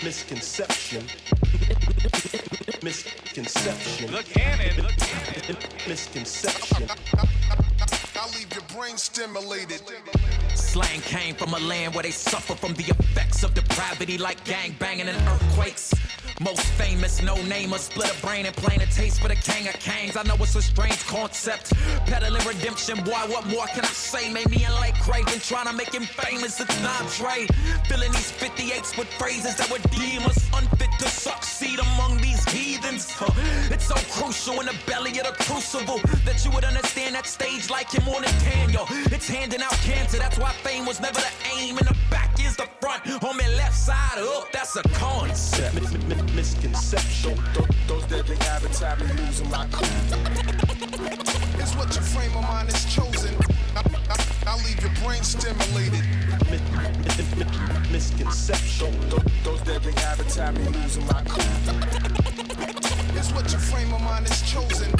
Misconception. Misconception. Look cannon. Misconception. I'll leave your brain stimulated. Slang came from a land where they suffer from the effects of depravity like gang banging and earthquakes. Most famous no-namer split a brain and plain a taste for the king of kings. I know it's a strange concept, peddling redemption. Boy, what more can I say? Made me and Lecrae been trying to make him famous. It's not Dre. Filling these 58s with phrases that would deem us unfit to succeed among these heathens. It's so crucial in the belly of the crucible that you would understand that stage like him more than Daniel. It's handing out cancer, that's why fame was never the aim. In the back is the front, on my left side up, that's a concept. Misconception. Those deadly habits have me losing my cool. It's what your frame of mind is chosen. I'll leave your brain stimulated. Misconception. Those deadly habits have me losing my cool. It's what your frame of mind is chosen.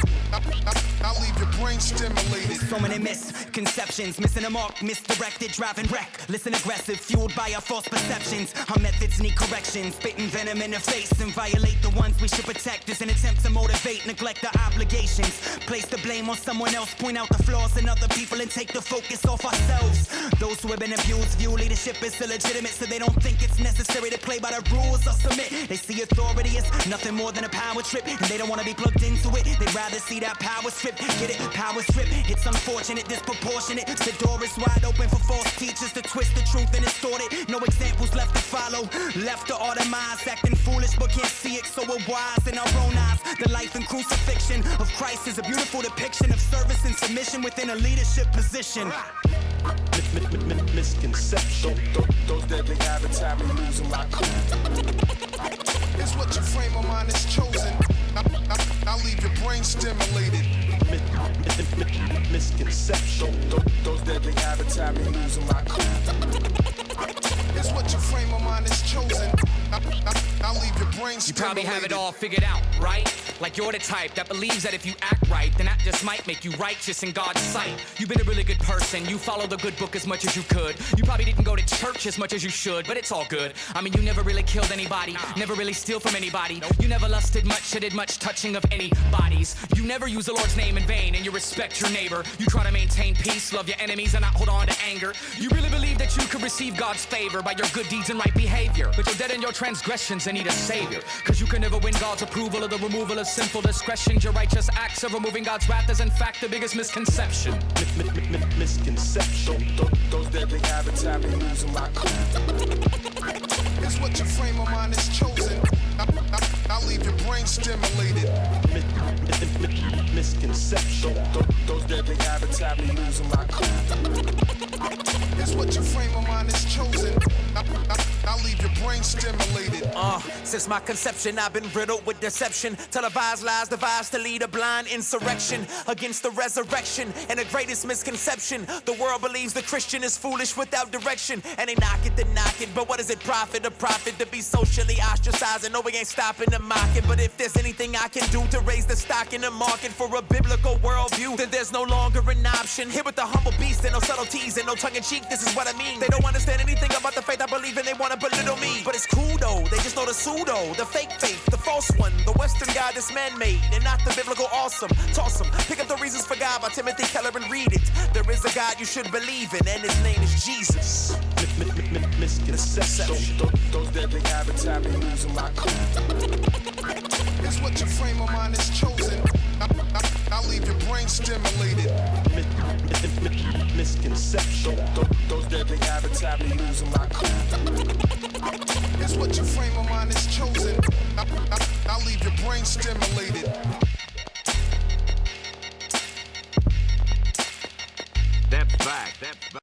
I'll leave your brain stimulated. So many misconceptions, missing a mark, misdirected, driving reckless and aggressive, fueled by our false perceptions. Our methods need correction, spitting venom in the face and violate the ones we should protect. As an attempt to motivate, neglect our obligations, place the blame on someone else, point out the flaws in other people and take the focus off ourselves. Those who have been abused view leadership as illegitimate, so they don't think it's necessary to play by the rules or submit. They see authority as nothing more than a power trip, and they don't want to be plugged into it. They'd rather see that power strip. Get it? Power strip. It's unfortunate, disproportionate. The door is wide open for false teachers to twist the truth and distort it. No examples left to follow. Left to our demise, acting foolish but can't see it, so we're wise in our own eyes. The life and crucifixion of Christ is a beautiful depiction of service and submission within a leadership position. Misconception. Those deadly habits have me losing my cool. It's what your frame of mind is chosen. I'll leave your brain stimulated. Misconception. Those deadly habits have me losing my cool. It's what your frame of mind is chosen. I'll leave your brain stimulated. You probably have it all figured out, right? Like you're the type that believes that if you act right, then that just might make you righteous in God's sight. You've been a really good person, you followed the good book as much as you could. You probably didn't go to church as much as you should, but it's all good. I mean, you never really killed anybody, never really steal from anybody. You never lusted much or did much touching of anybody's. You never use the Lord's name in vain, and you respect your neighbor. You try to maintain peace, love your enemies, and not hold on to anger. You really believe that you could receive God's favor by your good deeds and right behavior, but you're dead in your transgressions and need a savior. Cause you can never win God's approval or the removal of sinful discretions. Your righteous acts of removing God's wrath is in fact the biggest misconception. Misconception. Those deadly habits have me losing my cool. It's what your frame of mind is chosen. I'll leave your brain stimulated. Misconception. Those deadly habits have me losing my cool. It's what your frame of mind is chosen. I'll leave your brain stimulated. Since my conception, I've been riddled with deception. Televised lies devised to lead a blind insurrection against the resurrection. And the greatest misconception, the world believes the Christian is foolish without direction. And they knock it, then knock it. But what does it profit? A profit to be socially ostracized. And no, we ain't stopping to mock it. But if there's anything I can do to raise the stock in the market for a biblical worldview, then there's no longer an option. Here with the humble beast and no subtleties and no tongue-in-cheek, this is what I mean. They don't understand anything about the faith I believe in, they wanna belittle me. But it's cool though, they just know the pseudo, the fake faith, the false one, the Western God that's man-made, and not the biblical awesome. Toss them, pick up the Reasons for God by Timothy Keller and read it. There is a God you should believe in, and his name is Jesus. Misconception. Those deadly habits have me losing my cool. It's what your frame of mind is chosen. I'll leave your brain stimulated. Misconception. Those deadly habits have me losing my cool. It's what your frame of mind is chosen. I'll leave your brain stimulated. That's fact.